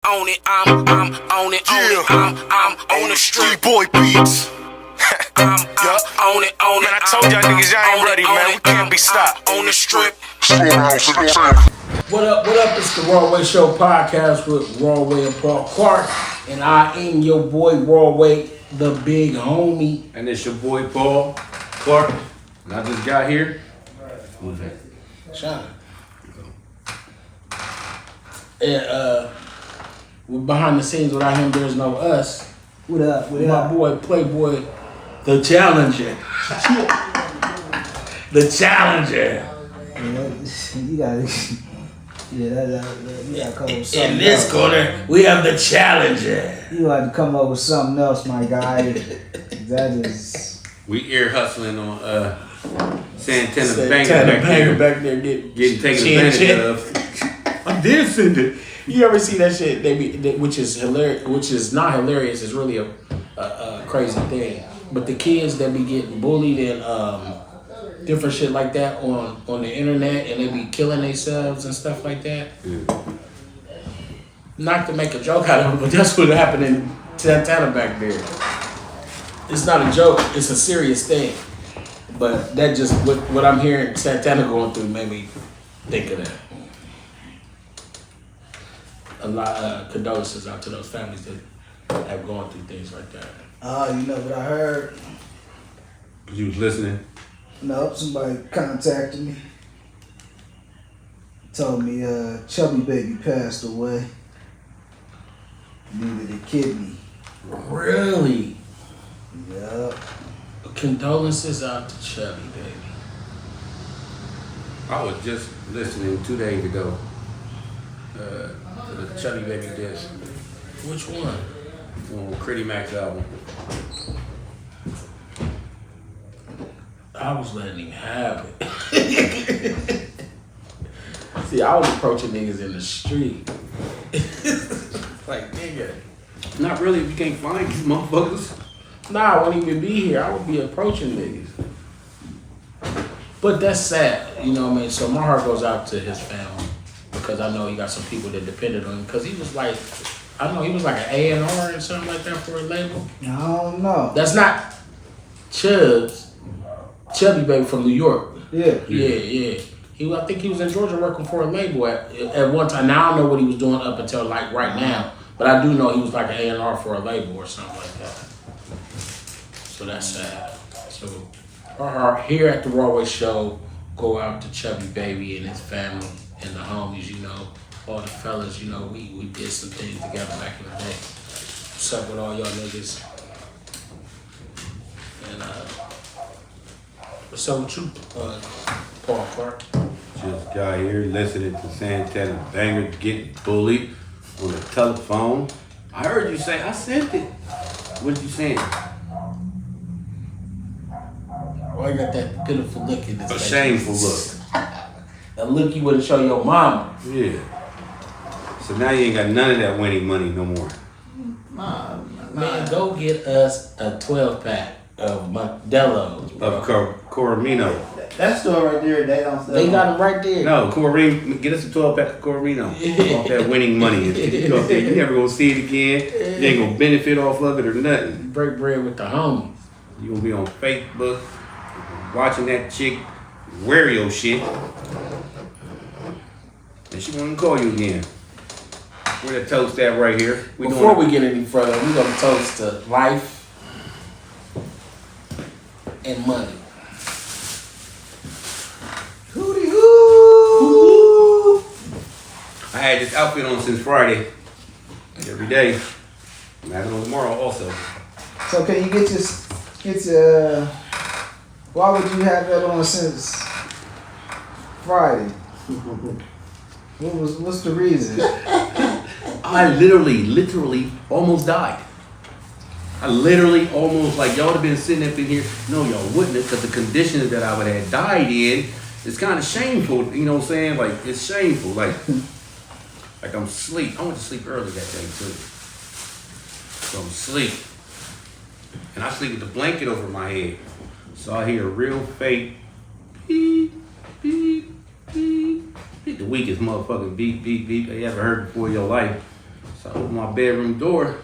On it, I'm on it, I'm on the street. Boy beats. I'm on it, Man, I told y'all niggas y'all ain't ready, man. We can't be stopped. On the strip. What up? It's the Raw Way Show podcast with Raw Way and Paul Clark, and I am your boy Raw Way, the big homie. And it's your boy Paul Clark. And I just got here. Who's that? Sean. And we're behind the scenes. Without him, there's no us. What up? My boy Playboy, the Challenger. The Challenger. You gotta, you gotta come up with something In this else. corner, we have the Challenger. You had to come up with something else, my guy. That is. We ear hustling on Santana Banger back there getting taken chin, advantage chin. of. I did send it. You ever see that shit? Which is hilarious. Which is not hilarious. It's really a crazy thing. But the kids that be getting bullied and different shit like that on the internet, and they be killing themselves and stuff like that. Yeah. Not to make a joke out of it, but that's what happened in Santana back there. It's not a joke. It's a serious thing. But that just what I'm hearing Santana going through made me think of that. A lot condolences out to those families that have gone through things like that. You know what I heard? You was listening. No, somebody contacted me. Told me Chubby Baby passed away. Needed a kidney. Really? Yup. Condolences out to Chubby Baby. I was just listening 2 days ago to the Chubby Baby disc Which one? on Critty Mac's album. I was letting him have it. See, I was approaching niggas in the street. Like, nigga. Not really if you can't find these motherfuckers. Nah, I wouldn't even be here. I would be approaching niggas. But that's sad, you know what I mean? So my heart goes out to his family because I know he got some people that depended on him. Because he was like, I don't know, he was like an A&R or something like that for a label. I don't know. That's not Chubby Baby from New York. Yeah. Yeah. I think he was in Georgia working for a label at one time. Now I don't know what he was doing up until like right now, but I do know he was like an A&R for a label or something like that. So that's sad. So our heart here at the Raw Way Show go out to Chubby Baby and his family and the homies, you know, all the fellas, you know, we did some things together back in the day. What's up with all y'all niggas? And what's up with you, Paul Clark? Just got here listening to Santana Banger getting bullied on the telephone. I heard you say, I sent it. What did you say? Why you got that pitiful look in this A face? shameful look. A look you wouldn't show your mama. Yeah. So now you ain't got none of that winning money no more. Man, go get us a 12-pack of Modelo's, bro. Of Coromino. That store right there, they don't sell. They got them right there. No, Coromino. Get us a 12-pack of Coromino. Off that winning money. You never gonna see it again. You ain't gonna benefit off of it or nothing. Break bread with the homies. You gonna be on Facebook watching that chick Wario shit. And she won't call you again. We're gonna toast that right here. Before we get any further, we're going to toast to life and money. Hootie hoo! I had this outfit on since Friday. Every day. I'm having it on tomorrow also. So can you get your why would you have that on since Friday? What's the reason? I literally almost died. I literally almost, like, y'all have been sitting up in here. No, y'all wouldn't have, because the conditions that I would have died in is kind of shameful. You know what I'm saying? Like, it's shameful. Like I'm asleep. I went to sleep early that day, too. So I'm asleep. And I sleep with the blanket over my head. So I hear a real fake beep, beep, beep, beep. The weakest motherfucking beep, beep, beep you ever heard before in your life. So I open my bedroom door.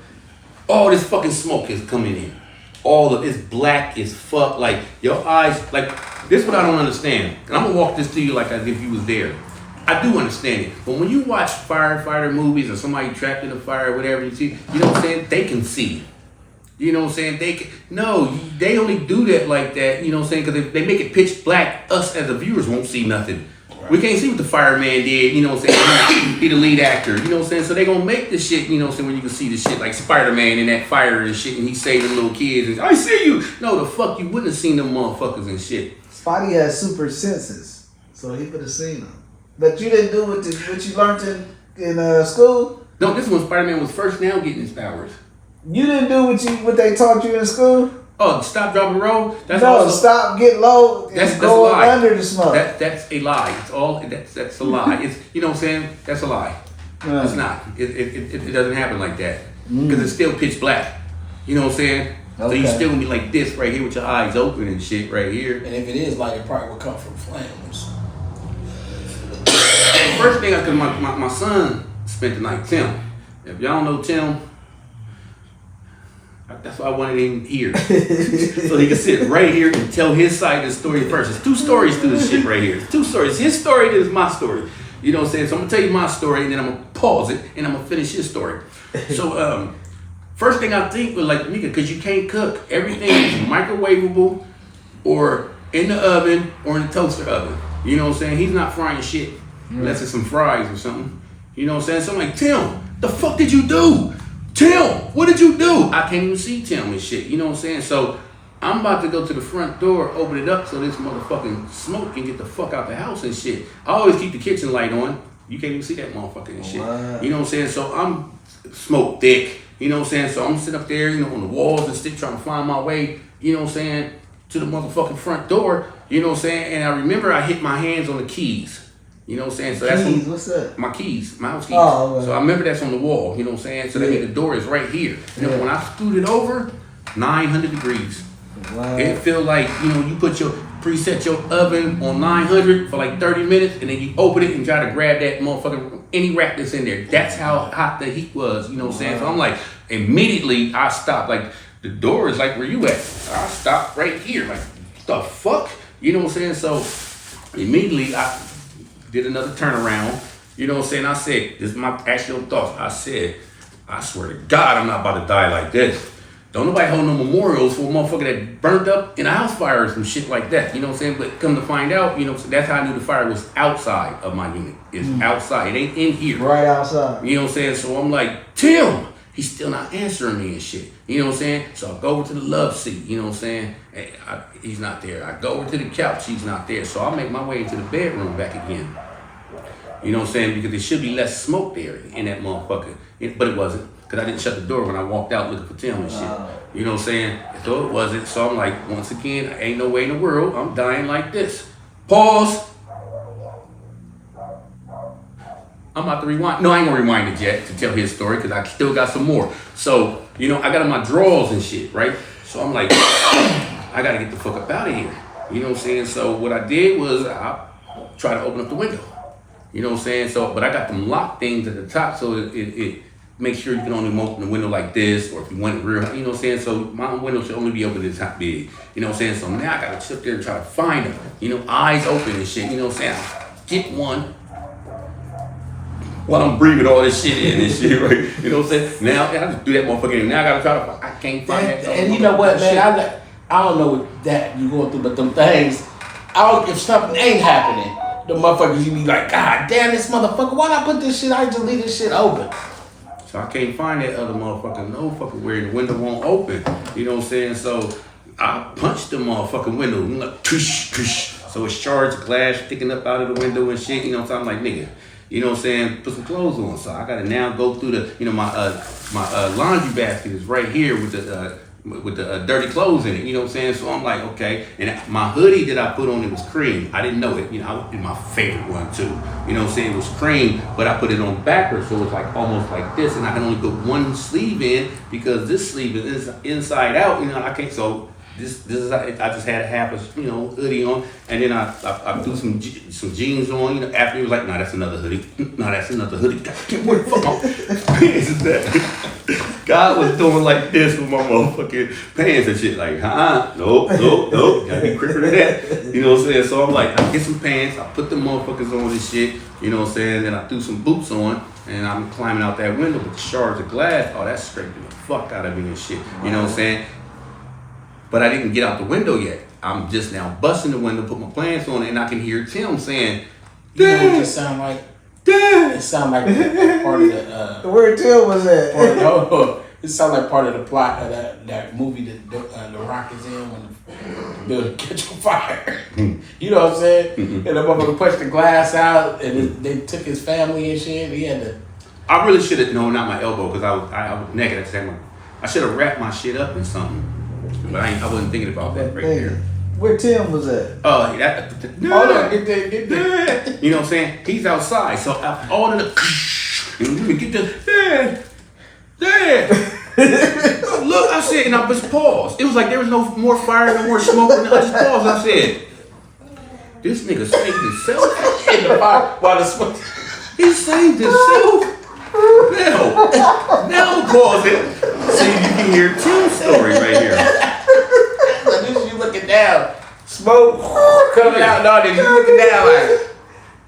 All this fucking smoke is coming in. All of it's black as fuck. Like your eyes, like this is what I don't understand. And I'm gonna walk this to you like as if you was there. I do understand it. But when you watch firefighter movies or somebody trapped in a fire or whatever, you see, you know what I'm saying? They can see. You know what I'm saying? They only do that like that, you know what I'm saying? Because if they make it pitch black, us as the viewers won't see nothing. Right. We can't see what the fireman did, you know what I'm saying? He the lead actor, you know what I'm saying? So they gonna make the shit, you know what I'm saying, where you can see the shit like Spider-Man in that fire and shit, and he saving little kids and I see you. No, the fuck, you wouldn't have seen them motherfuckers and shit. Spidey has super senses, so he would have seen them. But you didn't do what you learned in school? No, this is when Spider-Man was first now getting his powers. You didn't do what they taught you in school? Oh, stop, drop, and roll? That's no, stop, get low, and go a lie. under the smoke. That's a lie. It's all that's a lie. It's, you know what I'm saying? That's a lie. It's not. It doesn't happen like that. Because it's still pitch black. You know what I'm saying? Okay. So you still gonna be like this right here with your eyes open and shit right here. And if it is light, it probably will come from flames. First thing, because my son spent the night, Tim. If y'all know Tim, that's why I wanted him here. So he can sit right here and tell his side of the story first. There's two stories to this shit right here. There's two stories. His story is my story. You know what I'm saying? So I'm going to tell you my story, and then I'm going to pause it, and I'm going to finish his story. So first thing I think was like, Mika, because you can't cook. Everything is microwavable or in the oven or in the toaster oven. You know what I'm saying? He's not frying shit unless it's some fries or something. You know what I'm saying? So I'm like, Tim, the fuck did you do? Tim, what did you do? I can't even see Tim and shit. You know what I'm saying? So I'm about to go to the front door, open it up so this motherfucking smoke can get the fuck out the house and shit. I always keep the kitchen light on. You can't even see that motherfucker and shit. Wow. You know what I'm saying? So I'm smoke thick. You know what I'm saying? So I'm sitting up there, you know, on the walls and still trying to find my way, you know what I'm saying, to the motherfucking front door. You know what I'm saying? And I remember I hit my hands on the keys. You know what I'm saying? So that's keys, what's that? My keys, my house keys. Oh, okay. So I remember that's on the wall, you know what I'm saying? So that means the door is right here. You know, when I scooted over, 900 degrees. Wow. It feel like, you know, you preset your oven on 900 for like 30 minutes and then you open it and try to grab that motherfucker, any wrap that's in there. That's how hot the heat was, you know what I'm saying? So I'm like, immediately I stopped. Like, the door is like, where you at? I stopped right here. Like, the fuck? You know what I'm saying? So immediately I did another turnaround. You know what I'm saying? I said, this is my actual thoughts. I said, I swear to God, I'm not about to die like this. Don't nobody hold no memorials for a motherfucker that burnt up in a house fire or some shit like that. You know what I'm saying? But come to find out, you know, so that's how I knew the fire was outside of my unit. It's outside. It ain't in here. Right outside. You know what I'm saying? So I'm like, Tim! He's still not answering me and shit. You know what I'm saying? So I go over to the love seat. You know what I'm saying? Hey, he's not there. I go over to the couch. He's not there. So I make my way into the bedroom back again. You know what I'm saying? Because there should be less smoke there in that motherfucker. But it wasn't. Because I didn't shut the door when I walked out looking for Tim and shit. You know what I'm saying? So it wasn't. So I'm like, once again, ain't no way in the world I'm dying like this. Pause. I'm about to rewind. No, I ain't gonna rewind it yet to tell his story because I still got some more. So, you know, I got in my drawers and shit, right? So I'm like, I gotta get the fuck up out of here. You know what I'm saying? So what I did was I tried to open up the window. You know what I'm saying? So, but I got them lock things at the top so it makes sure you can only open the window like this, or if you want it real, you know what I'm saying? So my window should only be open this hot big. You know what I'm saying? So now I gotta sit there and try to find them. You know, eyes open and shit. You know what I'm saying? Get one. While I'm breathing all this shit in and shit, right? You know what I'm saying? Now, I just do that motherfucker in. Now I gotta try to, I can't find that. And you know what, man? I don't know what that you going through, but them things, if something ain't happening, the motherfuckers, you be like, God damn, this motherfucker, why'd I put this shit, I just leave this shit open. So I can't find that other motherfucker no fucking where the window won't open. You know what I'm saying? So I punched the motherfucking window. Like, tush, tush. So it's shards of glass sticking up out of the window and shit. You know what I'm saying? I'm like, nigga. You know what I'm saying? Put some clothes on. So I gotta now go through the, you know, my laundry basket is right here with the dirty clothes in it. You know what I'm saying? So I'm like, okay. And my hoodie that I put on, it was cream. I didn't know it. You know, my favorite one too. You know what I'm saying? It was cream, but I put it on backwards, so it's like almost like this, and I can only put one sleeve in because this sleeve is inside out. You know, I can't. So this is I just had a half a hoodie on, and then I threw some jeans on. You know, after he was like, "Nah, that's another hoodie. Nah, that's another hoodie. God, what the fuck pants is that?" God was doing like this with my motherfucking pants and shit. Like, nope. Gotta be quicker than that. You know what I'm saying? So I'm like, I get some pants. I put the motherfuckers on this shit. You know what I'm saying? Then I threw some boots on, and I'm climbing out that window with the shards of glass. Oh, that's scraping the fuck out of me and shit. You know what I'm saying? But I didn't get out the window yet. I'm just now busting the window, put my pants on, and I can hear Tim saying, You know what it sound like? Dad! It sound like part of the Where Till was at? it sounds like part of the plot of that movie that The Rock is in when the building catch on fire. You know what I'm saying? And the motherfucker pushed the glass out, and they took his family and shit. He had to. I really should have known, not my elbow, because I was naked at the time. I should have wrapped my shit up in something. But I wasn't thinking about that right there. Where Tim was at? Oh, Hold on, get there. You know what I'm saying? He's outside, so all of the and we get the Dad. Look, I said, and I just paused. It was like there was no more fire, no more smoke, and I just paused. I said, "This nigga saved himself In the fire while the smoke. He saved himself." Now I'm pausing. See, you can hear Tim's story right here. Like this, you looking down, smoke coming out. No, then you looking down like,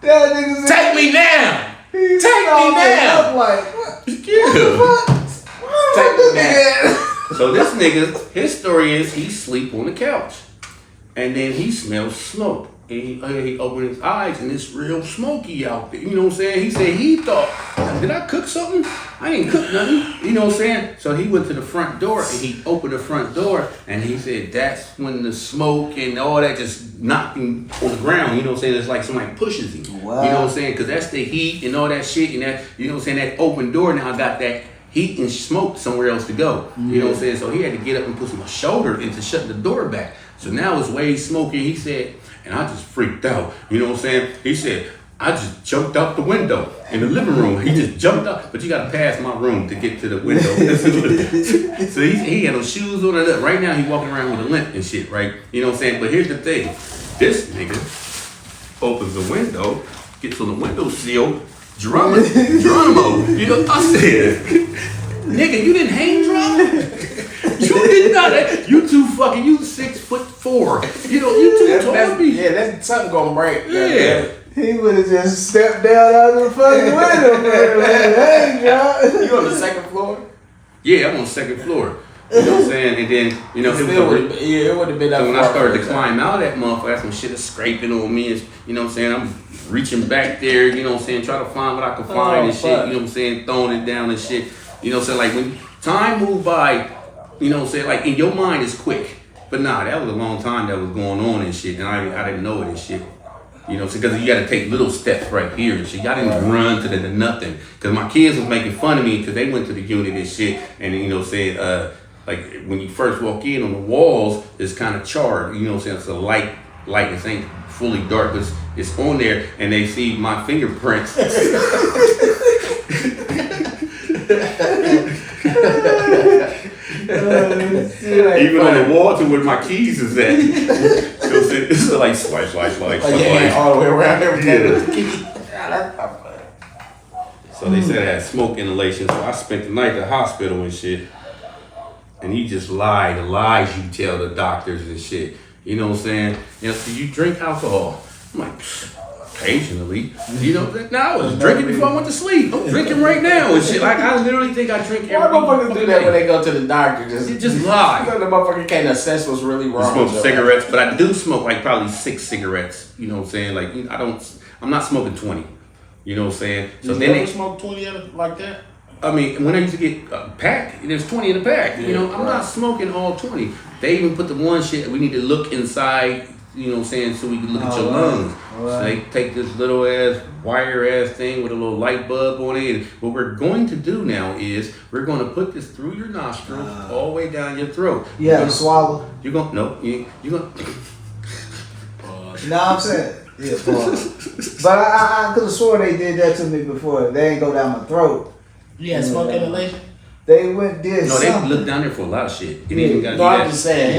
That nigga said, take me down. Take me down. Like, what? Yeah. Take me down. So this nigga, his story is he sleep on the couch, and then he smells smoke, and he opened his eyes, and it's real smoky out there. You know what I'm saying? He said he thought, did I cook something? I didn't cook nothing. You know what I'm saying? So he went to the front door, and he opened the front door, and he said that's when the smoke and all that just knocked him on the ground. You know what I'm saying? It's like somebody pushes him. Wow. You know what I'm saying? Because that's the heat and all that shit, and that, you know what I'm saying? That open door now got that heat and smoke somewhere else to go. You know what I'm saying? So he had to get up and put some shoulder into shutting the door back. So now it's way smoky. He said, and I just freaked out. You know what I'm saying? He said, I just jumped out the window in the living room. He just jumped out, but you got to pass my room to get to the window. So he had no shoes on. Right now he walking around with a limp and shit, right? You know what I'm saying? But here's the thing. This nigga opens the window, gets on the window sill, Drummo. You know, I said, nigga, you didn't hang drum? You did not. You too fucking, you 6'4". You know, you too tall to me. Yeah, that's something gonna break. Yeah. He would have just stepped down out of the fucking window. Hey, John. You on the second floor? Yeah, I'm on the second floor. You know what I'm saying? And then, you know, It would have been that. so when I far started to first climb out of that motherfucker, that's some shit is scraping on me. And, you know what I'm saying? I'm reaching back there, you know what I'm saying? Trying to find what I can find and shit. fuck. You know what I'm saying? Throwing it down and shit. You know what I'm saying? Like when time moved by, you know what I'm saying? Like in your mind is quick. But nah, that was a long time that was going on and shit. And I didn't know it and shit. You know, because you got to take little steps right here and shit. Y'all didn't run to the nothing. Because my kids was making fun of me because they went to the unit and shit. And, you know, saying, like when you first walk in on the walls, it's kind of charred. You know what I'm saying? It's a light. It ain't fully dark, but it's on there. And they see my fingerprints. Even on the wall to where my keys is at. It's like swipe. Yeah, all the way around everything. So they said I had smoke inhalation, so I spent the night at the hospital and shit. And he just lied, the lies you tell the doctors and shit. You know what I'm saying? You know, do you drink alcohol? I'm like, occasionally. You know, now I was drinking before I went to sleep. I'm drinking right now and shit. Like, I literally think I drink Why every motherfuckers do that when they go to the doctor? Just lie. Because the motherfucker can't assess what's really I wrong. smoke cigarettes, but I do smoke like probably 6 cigarettes. You know what I'm saying? Like, I'm not smoking 20. You know what I'm saying? So You then never smoke 20 of it like that? I mean, when I used to get a pack, there's 20 in the pack. You know, I'm not smoking all 20. They even put the one shit, we need to look inside, you know what I'm saying, so we can look at your lungs. So they take this little ass, wire ass thing with a little light bulb on it. And what we're going to do now is, we're going to put this through your nostrils, all the way down your throat. You have to swallow. You're going, no, you're going to. No, I'm saying. Yeah, but I could have swore they did that to me before. They ain't go down my throat. You had smoke inhalation? They went did No, they something. look down there for a lot of shit. It ain't even gotta No, be I'm that. just saying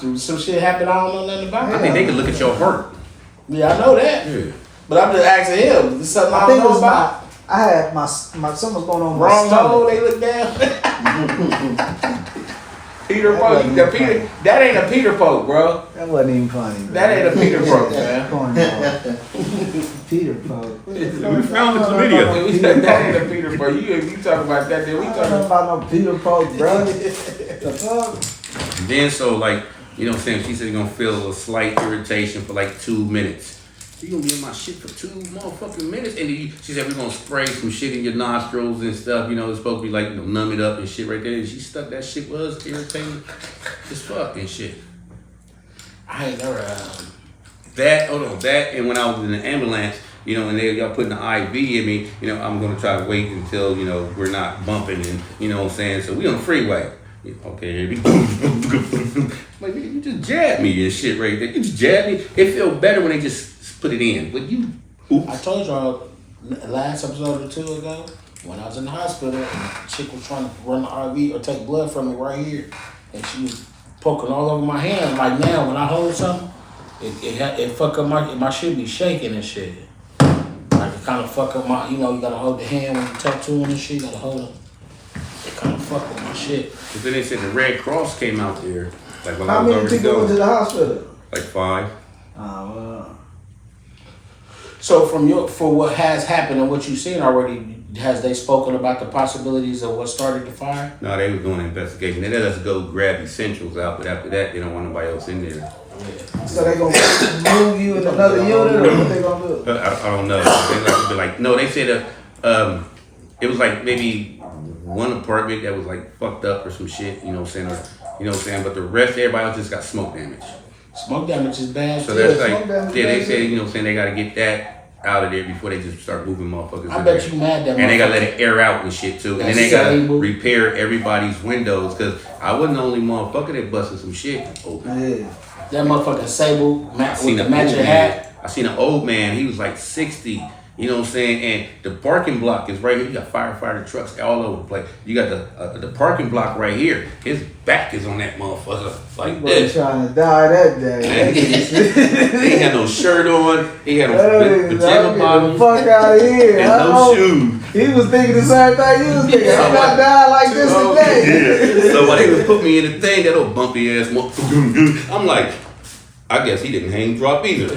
him. Some shit happened. I don't know nothing about. I think they can look at your heart. Yeah, I know that. Yeah. But I'm just asking him. This is something I I don't think it know was about. I had my something was going on with Wrong my hole. stomach. They look down. Peter That Pope. wasn't The even Peter. funny. That ain't a Peter Pope, bro. That wasn't even funny. Bro. That ain't a Peter Pope, man. Cornball. Peter Pope. We found the chlamydia. That ain't a Peter Pope. You talking about that? Then we I don't talking know about. about no Peter Pope, bro. The fuck? And then so like, you know what I'm saying, she said you're gonna feel a slight irritation for like 2 minutes. You gonna be in my shit for 2 motherfucking minutes, and then she said we're gonna spray some shit in your nostrils and stuff. You know, it's supposed to be like, you know, numb it up and shit right there. And she stuck that shit was irritating as fuck and shit. I ain't never. That and when I was in the ambulance, you know, and y'all putting the IV in me, you know, I'm gonna try to wait until, you know, we're not bumping and, you know what I'm saying. So we on the freeway. Okay, here we go. Like, nigga, you just jabbed me and shit right there. You just jabbed me. It feel better when they just put it in. But you, I told y'all last episode or 2 ago when I was in the hospital, and the chick was trying to run the RV or take blood from me right here, and she was poking all over my hand. Like now, when I hold something, it fuck up my shit be shaking and shit. Like it kind of fuck up my, you know, you gotta hold the hand when you tattooing and shit. You gotta hold it. It kind of fuck with my shit. but then they said the Red Cross came out there. Like when I How was many already people went to going. the hospital? Like 5. Well, So for what has happened and what you've seen already, has they spoken about the possibilities of what started the fire? No, they was doing an investigation. They let us go grab essentials out, but after that, they don't want nobody else in there. so they gonna move you in another unit, or what they gonna do? I don't know. They like no. They said it was like maybe one apartment that was like fucked up or some shit. You know what I'm saying? Or, you know what I'm saying? But the rest, everybody else just got smoke damage. Smoke damage is bad. So too. that's smoke like damage yeah. They bad, said too. you know what I'm saying? They got to get that out of there before they just start moving motherfuckers. I in bet there. you mad that And they gotta motherfucker- let it air out and shit too. And then That's they gotta disabled. repair everybody's windows because I wasn't the only motherfucker that busted some shit open. Yeah. That motherfucking sable I with seen the an old matching man. hat. I seen an old man. He was like 60. You know what I'm saying? And the parking block is right here. You got firefighter trucks all over the place. You got the parking block right here. His back is on that motherfucker like Boy, this. trying to die that day. He ain't had no shirt on. He had That no nigga, pajama get the bottoms fuck out of here. and I no know. shoes. He was thinking the same thing you was thinking. I'm not dying like this today. So when they was put me in the thing, that old bumpy ass motherfucker, I'm like, I guess he didn't hang drop either.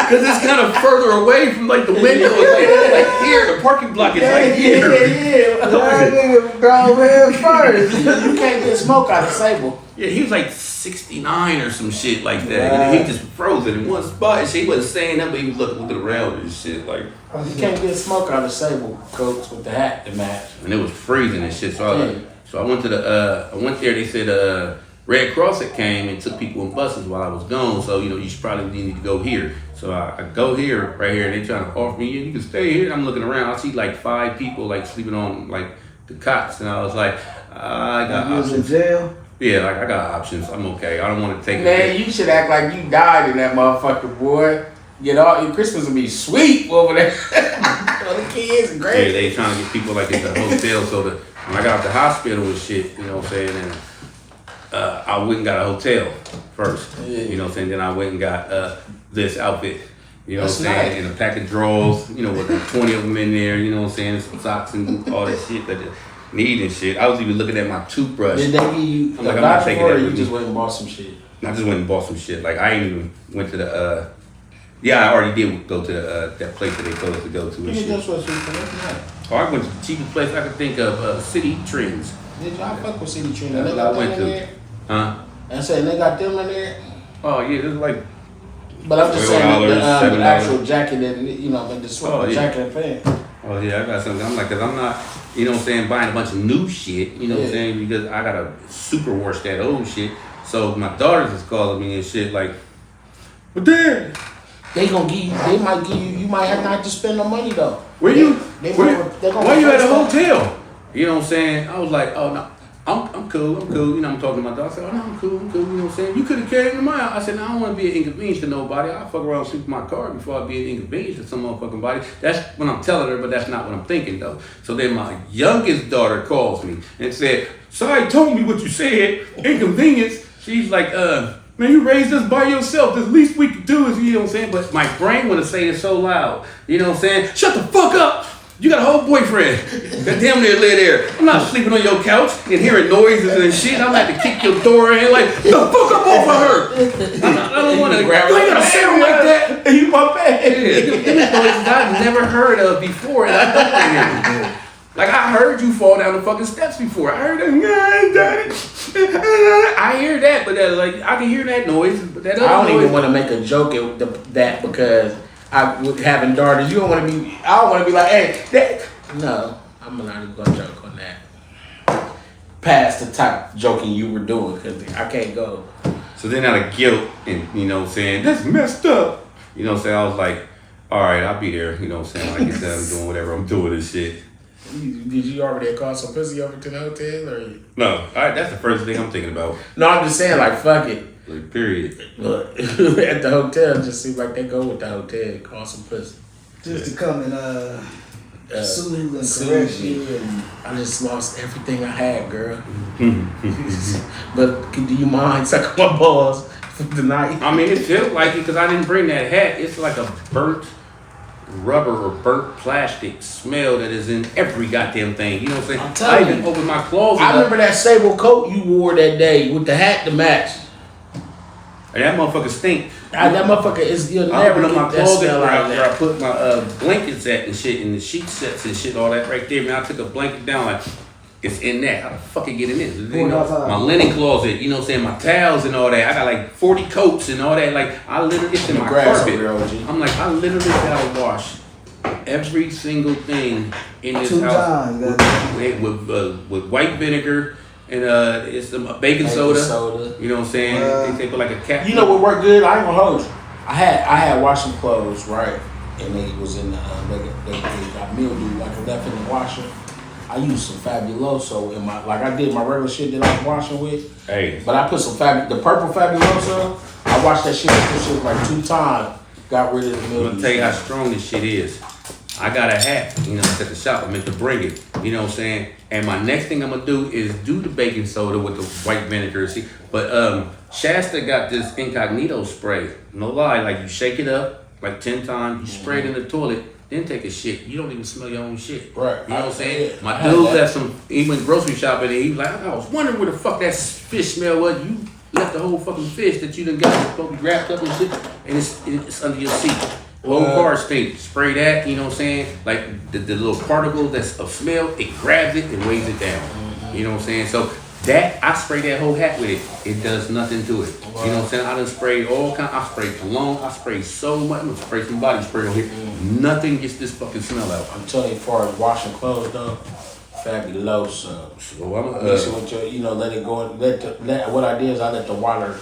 Because it's kind of further away from like the window. It's like here, the parking block is right here. That nigga drove head first. You can't get smoke out of sable. Yeah, he was like 69 or some shit like that. He just frozen in one spot. And he wasn't saying that, but he was looking around and shit like. You can't get smoke out of sable coats with the hat to match. And it was freezing and shit. So I went to I went there. They said Red Cross had came and took people in buses while I was gone. So you know you should probably need to go here. So I go here right here, and they trying to offer me, you can stay here. And I'm looking around. I see like 5 people like sleeping on like the cots, and I was like, I got You was in options. jail? Yeah, like I got options. I'm okay. I don't want to take Man, you should act like you died in that motherfucker, boy. Get all your Christmas will be sweet over there. All the kids and Yeah, great. they trying to get people like in the hotel. So when I got out the hospital and shit, you know what I'm saying, and I went and got a hotel first. Yeah. You know what I'm saying. Then I went and got this outfit. You know That's what I'm saying, nice. and a pack of drawers. You know, with 20 of them in there. You know what I'm saying, some socks and all that shit that they need and shit. I was even looking at my toothbrush. Did they give you I'm like, a I'm not doctor taking for it, that or you with just me. went and bought some shit? I just went and bought some shit. Like I ain't even went to the. Yeah, I already did go to that place that they told us to go to and You shit. just what you think. Oh, I went to the cheapest place I could think of, City Trends. Did y'all fuck with City Trend? That's They what I got them went in to. there. Huh? I said they got them in there. Oh yeah, this is like But I'm just $12, saying the $7. actual jacket that you know, the sweat, Oh, yeah. jacket and pants. oh yeah, I got something. I'm like, cause I'm not, you know what I'm saying, buying a bunch of new shit, you know what I'm Yeah. saying, because I gotta super wash that old shit. So my daughters is calling me and shit like, but Dad, They gonna give you. They might give you. You might have not to spend no money though. where you? They Where, gonna- they gonna why you at a replace that. hotel? You know what I'm saying? I was like, oh no. I'm cool. You know, I'm talking to my dog. I said, oh, no, I'm cool. You know what I'm saying? You could have carried him to my house. I said, no, I don't want to be an inconvenience to nobody. I'll fuck around and sleep in my car before I be an inconvenience to some motherfucking body. That's what I'm telling her, but that's not what I'm thinking, though. So then my youngest daughter calls me and said, "Sorry, told me what you said. Inconvenience." She's like, man, you raised us by yourself. The least we could do is, you know what I'm saying? But my brain want to say it so loud. You know what I'm saying? Shut the fuck up. You got a whole boyfriend that damn near live there. I'm not sleeping on your couch and hearing noises and shit. I'm gonna have to kick your door in like, the fuck up off of her. I don't want to grab her. You ain't gotta sound like that. You my bad. Them noises I've never heard of before. And I don't hear them. Like, I heard you fall down the fucking steps before. I heard that. I hear that, but like, I can hear that noise. But that other I don't noise, even want to make a joke at that because with having daughters, you don't want to be. I don't want to be like, hey, that. No, I'm not even gonna joke on that. Past the type joking you were doing because I can't go. So then out of guilt and, you know what I'm saying, that's messed up. You know what I'm saying? I was like, all right, I'll be there. You know what I'm saying? Like I said, I'm doing whatever I'm doing and shit. Did you already call some pussy over to the hotel or? No, all right, that's the first thing I'm thinking about. No, I'm just saying, like, fuck it. Like, period. Look, at the hotel, it just seems like they go with the hotel, call some pussy. Just to come and sue you and Sue correct me. you. And I just lost everything I had, girl. But do you mind sucking my balls for tonight? I mean, it feels like it because I didn't bring that hat. It's like a burnt rubber or burnt plastic smell that is in every goddamn thing. You know what I'm saying? I'm telling I even you. opened my closet I up, remember that sable coat you wore that day with the hat to match. and that motherfucker stink. That motherfucker is, you'll I never opened up get my that closet smell where out I there. put my blankets at and shit, and the sheet sets and shit, all that right there. Man, I took a blanket down, like, it's in there. How the fuck it get in there? You know, my linen closet, you know what I'm saying? My towels and all that. I got like 40 coats and all that. Like, I literally, it's in my Grass carpet. over there, OG. I'm like, I literally gotta wash every single thing in this 2 house times. with white vinegar and it's some baking soda. You know what I'm saying? They put like a cap. You know what worked good? I ain't gonna hold you. I had washed some clothes, right? And they was in they got mildew, like left in the washer. I used some Fabuloso in my, like I did my regular shit that I was washing with. Hey. But I put some the purple Fabuloso. I washed that shit. This shit like 2 times. Got rid of the I'm mildew. gonna tell you how strong this shit is. I got a hat, you know, at the shop. I meant to bring it, you know what I'm saying? And my next thing I'm gonna do is do the baking soda with the white vinegar. See, but Shasta got this incognito spray. No lie, like you shake it up like 10 times, you spray it in the toilet, then take a shit. You don't even smell your own shit. Right. You know what I'm saying? Yeah. My I had dude that. left some. He went grocery shopping and he was like, I was wondering where the fuck that fish smell was. You left the whole fucking fish that you done got supposed to be wrapped up and shit, and it's under your seat. Whole car stink. Spray that, you know what I'm saying? Like the little particle that's of smell, it grabs it and weighs it down. You know what I'm saying? So that I spray that whole hat with it. It does nothing to it. You know what I'm saying? I done sprayed all kind. I sprayed cologne. I sprayed so much. I'm gonna spray some body spray on here. Nothing gets this fucking smell out. I'm telling you, as far as washing clothes though, Fabuloso. So I'm Mix it with your, you know, let it go. What I did is I let the water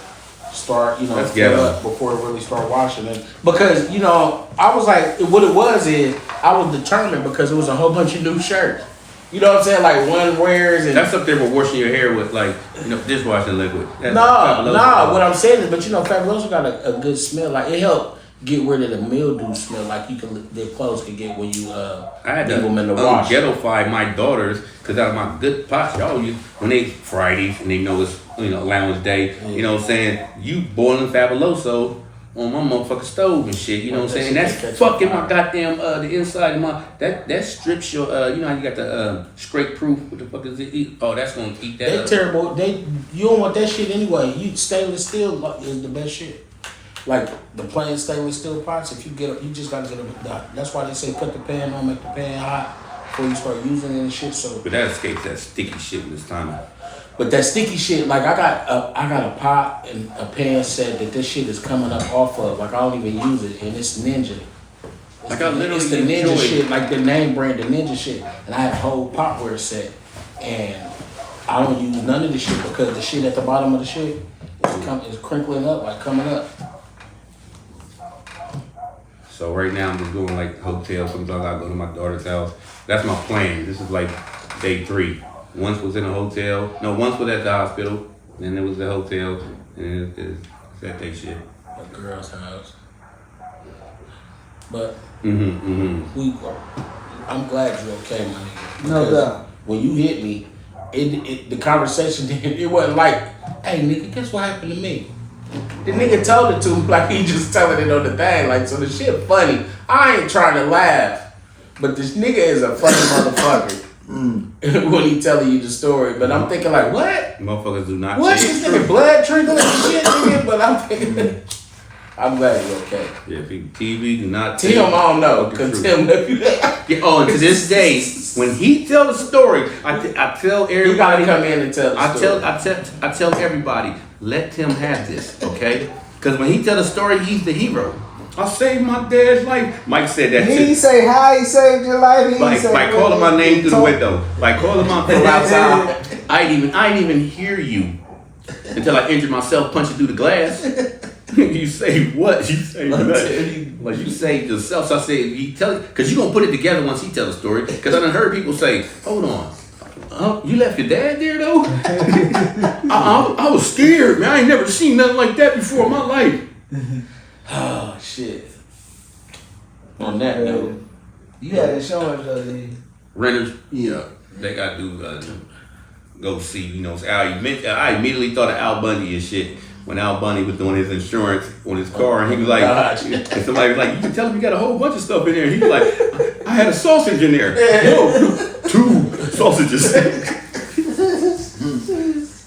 start, you know, That's fill ghetto. up before it really start washing it. Because, you know, I was like, what it was is I was determined because it was a whole bunch of new shirts. You know what I'm saying? Like one wears and That's up there with washing your hair with like, you know, dishwashing liquid. That's no. Fabuloso. What I'm saying is, but you know, Fabuloso got a good smell. Like it helped get rid of the mildew smell. Like you can, their clothes can get when you I had leave to them in the wash. ghetto-fy my daughters because out of my good pots, y'all use when they Fridays and they know it's, you know, allowance day. You know what I'm saying? You boiling Fabuloso on my motherfucking stove and shit. You know what I'm saying? That That's shit catch fucking on my goddamn the inside of my that strips your you know how you got the scrape proof. What the fuck is it? Oh, that's gonna eat that They up. terrible. You don't want that shit anyway. You stainless steel is the best shit. Like the plain stainless steel pots. If you get, you just gotta get a. That's why they say put the pan on, make the pan hot before you start using it and shit. So, But that escapes that sticky shit this time. but that sticky shit, like I got a pot and a pan set that this shit is coming up off of. Like I don't even use it, and it's Ninja. Like I literally It's the Ninja enjoy shit, like the name brand, the Ninja shit. And I have a whole potware set, and I don't use none of the shit because the shit at the bottom of the shit is crinkling up, like coming up. So right now I'm just going like hotel. Sometimes I go to my daughter's house. That's my plan. This is like day 3. Once was in a hotel. No, once was at the hospital. Then there was the hotel. And it's that they shit. A girl's house. But I'm glad you're okay, my nigga. No Because doubt. when you hit me, the conversation it wasn't like, hey nigga, guess what happened to me? The nigga told it to me like he just telling it on the thing. Like, so the shit funny. I ain't trying to laugh, but this nigga is a funny motherfucker when he telling you the story. But I'm thinking like, what? Motherfuckers do not What? shit. This nigga blood trickling and shit, nigga? But I'm thinking, I'm glad you're okay. Yeah, people, TV do not Tim, I don't know, the cause truth. Tim, Yeah, oh, and to this day, when he tell the story, I tell you gotta everybody. come in and tell the story. I tell everybody, let Tim have this, okay? Because when he tell the story, he's the hero. I saved my dad's life. Mike said that He too. say how he saved your life. He say By calling my name through the window. By calling my name outside. I didn't even hear you until I injured myself punching through the glass. You say what? You say what? Like you saved yourself. So I said, you tell it, because you're going to put it together once he tell the story. Because I done heard people say, hold on. You left your dad there though? I was scared, man. I ain't never seen nothing like that before in my life. Oh shit. On that note, You had insurance though, didn't you? Renters, yeah, they got to go see. You know, I immediately thought of Al Bundy and shit when Al Bundy was doing his insurance on his car, and he was like, and somebody was like, you can tell him you got a whole bunch of stuff in there. And he was like, I had a sausage in there. No, 2 sausages.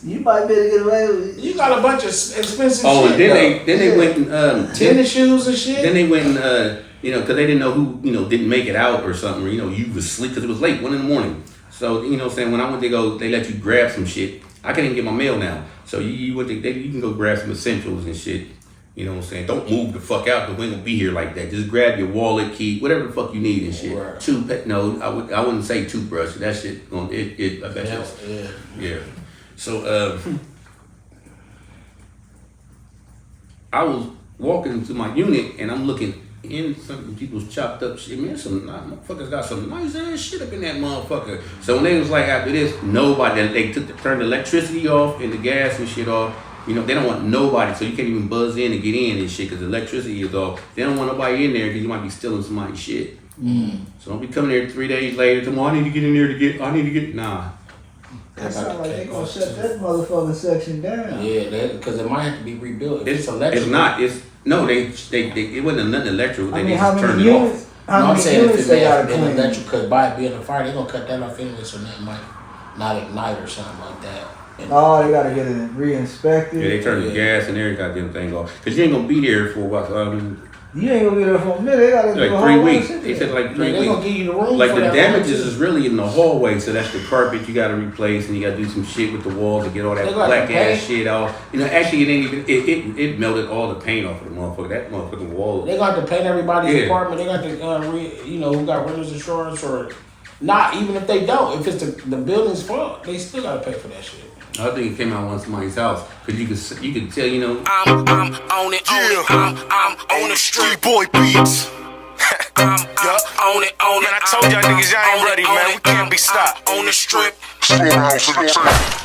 You might better get away with it. you got a bunch of expensive Oh, shit. and then they went and tennis shoes and shit. Then they went and, because they didn't know who, didn't make it out or something, or, you was asleep because it was late, 1 a.m. So, what I'm saying, when I went to go, they let you grab some shit. I can't even get my mail now. So, you can go grab some essentials and shit. You know what I'm saying? Don't move the fuck out because we ain't going to be here like that. Just grab your wallet, key, whatever the fuck you need and shit. Right. No, I wouldn't say toothbrush. That shit, I bet you. Yeah. So, I was walking to my unit and I'm looking in some people's chopped up shit. Man, some motherfuckers got some nice ass shit up in that motherfucker. So when they was like, after this, nobody, they turned the electricity off and the gas and shit off. They don't want nobody, so you can't even buzz in and get in and shit because the electricity is off. They don't want nobody in there because you might be stealing somebody's shit. So don't be coming there 3 days later, tomorrow I need to get in there nah. That sound like they gonna shut that motherfucking section down. Yeah, because it might have to be rebuilt. If it's electric. It's not. It wasn't nothing electrical. I They mean, just how turned many it units? off. How I'm many saying if units it they may have gotta been clean? electric, because by it being a fire, they're going to cut that off anyway, so that might not ignite or something like that. And Oh, they gotta get it re-inspected. Yeah, they turned the gas and every goddamn thing off. Because you ain't gonna be there for what? You ain't gonna be there for a minute. They gotta do a Like whole 3 bunch weeks. of They shit. said like 3 they're going weeks. to give you the room Like for the that damages long, is really in the hallway, so that's the carpet you gotta replace, and you gotta do some shit with the walls to get all that They got black the ass paint. shit off. Actually it ain't even it melted all the paint off of the motherfucker. That motherfucking wall. They got to paint everybody's Yeah. apartment. They got to, who got renter's insurance or not, even if they don't. If it's the building's fault, they still got to pay for that shit. I think it came out on somebody's house because you could tell I'm on it, I'm on the street, boy beats. I'm on it, Man, I told y'all niggas y'all ain't ready, man. We can't be stopped. on the strip. Schoolhouse entertainment.